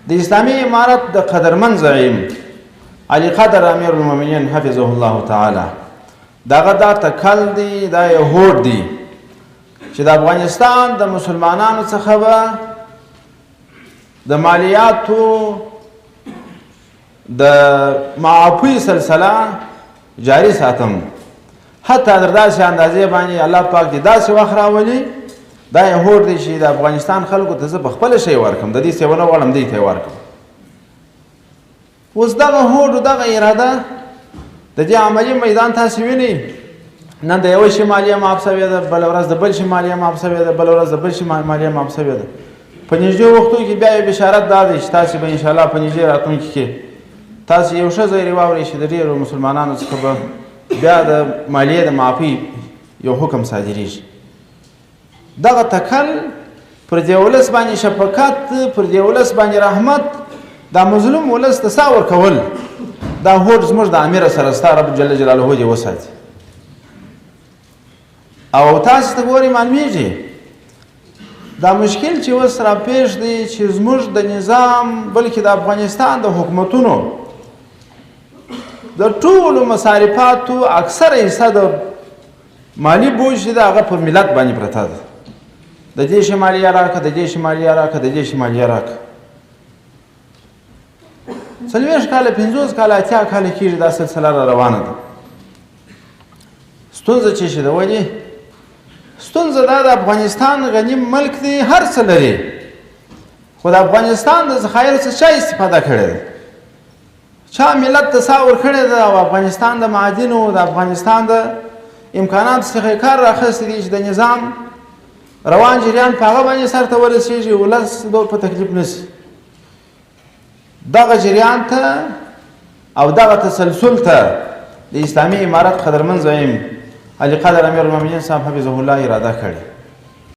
د اسلامي امارت د قدرمن زعیم علي قدر امیر المؤمنین حفظه الله تعالی دغه دا تکل دی دا یو هوډ دی چې د افغانستان د مسلمانانو څخه به د مالیاتو د معافی سلسله جاری ساتم حتی در داسې اندازې باندې الله پاک دې داسې وخت راولي دا یې هوډ دی چې د افغانستان خلکو ته زه په خپله شی ورکړم د دې څه ونه غواړم دې ته یې ورکړم اوس دغه هوډ و دغه اراده د دې عملي میدان تاسې وینئ نن د یوه شي مالیه معاف سوې ده بله ورځ د بل شي مالیه معاف سوې ده بله ورځ د بل شي مالیه معاف سوې ده په نږدې وختو کې بیا یو بشارت دا دی چې تاسې به انشاءالله په نږدې راتلونکي کې تاسې یو ښه ځای واورئ چې د ډېرو مسلمانانو څخه به بیا د مالیې د معافۍ یو حکم صادریږي دغه تکل پر دې ولس باندې شفقت پر دې ولس باندې رحمت دا مظلوم ولس ته سا ورکول دا هوډ زموږ د امیر سره ستا رب جل جلاله دې وساتي او تاسو ته ګورئ معلومیږي دا مشکل چې اوس راپېښ دی چې زموږ د نظام بلکې د افغانستان د حکومتونو د ټولو مصارفاتو اکثره حصه د مالی بوج چې ده هغه پر ملت باندې پرته ده د دې شي مالیه راکړه د دې شي مالیه راکړه د دې شي مالیه راکړه 40 کاله 50 کاله 80 کاله کېږي دا سلسله را روانه ده ستونزه چې شي ده ولې ستونزه دا د افغانستان غني ملک دی هر څه لري خو د افغانستان د ذخایرو څخه چا استفاده کړې ده چا ملت ته سا ورکړې ده او افغانستان د معادنو د افغانستان د امکاناتو څخه کار راخیستی دی چې د نظام روان جریان په هغه باندې سرته ورسېږي ولس دور په تکلیف نشي دغه جریان ته او دغه تسلسل ته د اسلامي امارت قدرمن زعیم علي قدر امیر المؤمنین صاحب حفظه الله اراده کړې